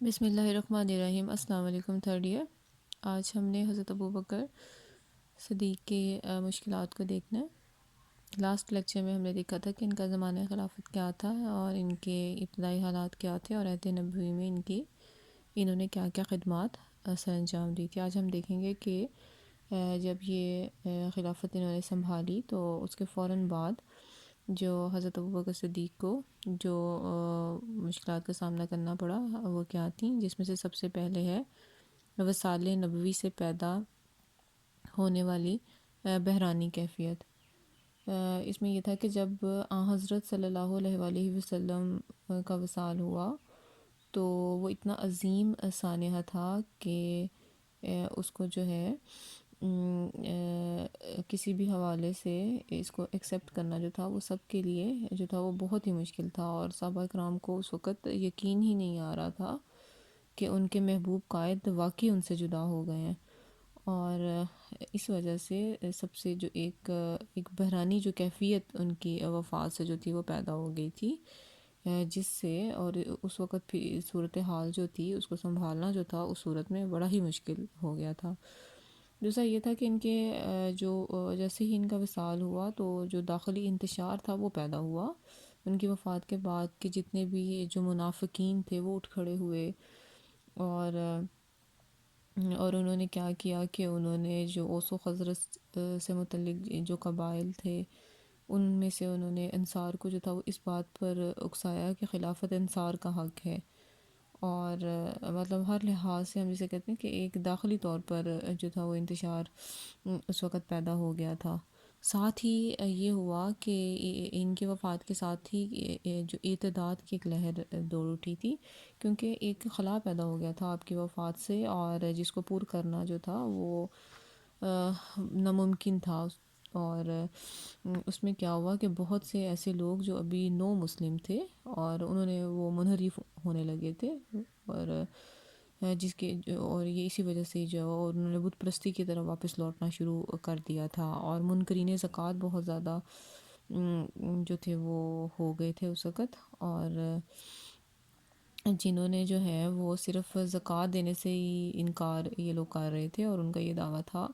بسم اللہ الرحمن الرحیم۔ السلام علیکم تھرڈ ایئر۔ آج ہم نے حضرت ابوبکر صدیق کے مشکلات کو دیکھنا ہے۔ لاسٹ لیکچر میں ہم نے دیکھا تھا کہ ان کا زمانہ خلافت کیا تھا اور ان کے ابتدائی حالات کیا تھے، اور عہد نبوی میں انہوں نے کیا کیا خدمات سر انجام دی تھی۔ آج ہم دیکھیں گے کہ جب یہ خلافت انہوں نے سنبھالی تو اس کے فوراً بعد جو حضرت ابوبکر صدیق کو جو مشکلات کا سامنا کرنا پڑا وہ کیا تھیں، جس میں سے سب سے پہلے ہے وصال نبوی سے پیدا ہونے والی بحرانی کیفیت۔ اس میں یہ تھا کہ جب حضرت صلی اللہ علیہ وآلہ وسلم کا وصال ہوا تو وہ اتنا عظیم سانحہ تھا کہ اس کو جو ہے کسی بھی حوالے سے اس کو ایکسیپٹ کرنا جو تھا وہ سب کے لیے جو تھا وہ بہت ہی مشکل تھا، اور صحابہ کرام کو اس وقت یقین ہی نہیں آ رہا تھا کہ ان کے محبوب قائد واقعی ان سے جدا ہو گئے ہیں۔ اور اس وجہ سے سب سے جو ایک بحرانی جو کیفیت ان کی وفات سے جو تھی وہ پیدا ہو گئی تھی، جس سے اور اس وقت پھر صورتحال جو تھی اس کو سنبھالنا جو تھا اس صورت میں بڑا ہی مشکل ہو گیا تھا۔ دوسرا یہ تھا کہ ان کے جو جیسے ہی ان کا وصال ہوا تو جو داخلی انتشار تھا وہ پیدا ہوا۔ ان کی وفات کے بعد کے جتنے بھی جو منافقین تھے وہ اٹھ کھڑے ہوئے، اور انہوں نے کیا کیا کہ انہوں نے جو اوس و خزرج سے متعلق جو قبائل تھے ان میں سے انہوں نے انصار کو جو تھا وہ اس بات پر اکسایا کہ خلافت انصار کا حق ہے، اور مطلب ہر لحاظ سے ہم جسے کہتے ہیں کہ ایک داخلی طور پر جو تھا وہ انتشار اس وقت پیدا ہو گیا تھا۔ ساتھ ہی یہ ہوا کہ ان کی وفات کے ساتھ ہی جو ارتداد کی ایک لہر دوڑ اٹھی تھی، کیونکہ ایک خلا پیدا ہو گیا تھا آپ کی وفات سے، اور جس کو پور کرنا جو تھا وہ ناممکن تھا، اور اس میں کیا ہوا کہ بہت سے ایسے لوگ جو ابھی نو مسلم تھے اور انہوں نے وہ منحرف ہونے لگے تھے، اور اور یہ اسی وجہ سے جو اور انہوں نے بت پرستی کی طرف واپس لوٹنا شروع کر دیا تھا، اور منکرین زکوٰۃ بہت زیادہ جو تھے وہ ہو گئے تھے اس وقت، اور جنہوں نے جو ہے وہ صرف زکوٰۃ دینے سے ہی انکار یہ لوگ کر رہے تھے، اور ان کا یہ دعویٰ تھا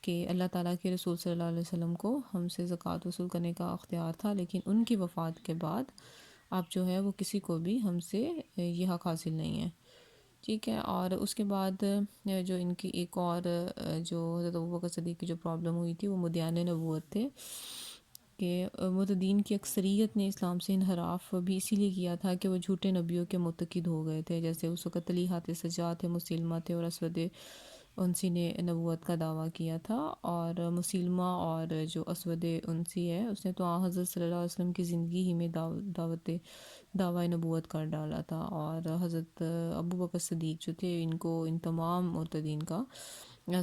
کہ اللہ تعالیٰ کے رسول صلی اللہ علیہ وسلم کو ہم سے زکوٰۃ وصول کرنے کا اختیار تھا، لیکن ان کی وفات کے بعد اب جو ہے وہ کسی کو بھی ہم سے یہ حق حاصل نہیں ہے، ٹھیک ہے۔ اور اس کے بعد جو ان کی ایک اور جو حضرت ابوبکر صدیق کی جو پرابلم ہوئی تھی وہ مدعیان نبوت تھے، کہ متدین کی اکثریت نے اسلام سے انحراف بھی اسی لیے کیا تھا کہ وہ جھوٹے نبیوں کے معتقد ہو گئے تھے، جیسے اس وقت طلیحہ سجاد تھے، مسلمہ تھے، اور اسود انسی نے نبوت کا دعویٰ کیا تھا، اور مسلمہ اور جو اسود انسی ہے اس نے تو حضرت صلی اللہ علیہ وسلم کی زندگی ہی میں دعویٰ نبوت کر ڈالا تھا، اور حضرت ابوبکر صدیق جو تھے ان کو ان تمام مرتدین کا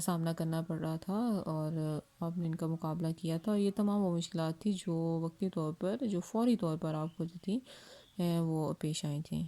سامنا کرنا پڑ رہا تھا، اور آپ نے ان کا مقابلہ کیا تھا، اور یہ تمام وہ مشکلات تھی جو وقتی طور پر جو فوری طور پر آپ کو جو تھی وہ پیش آئی تھیں۔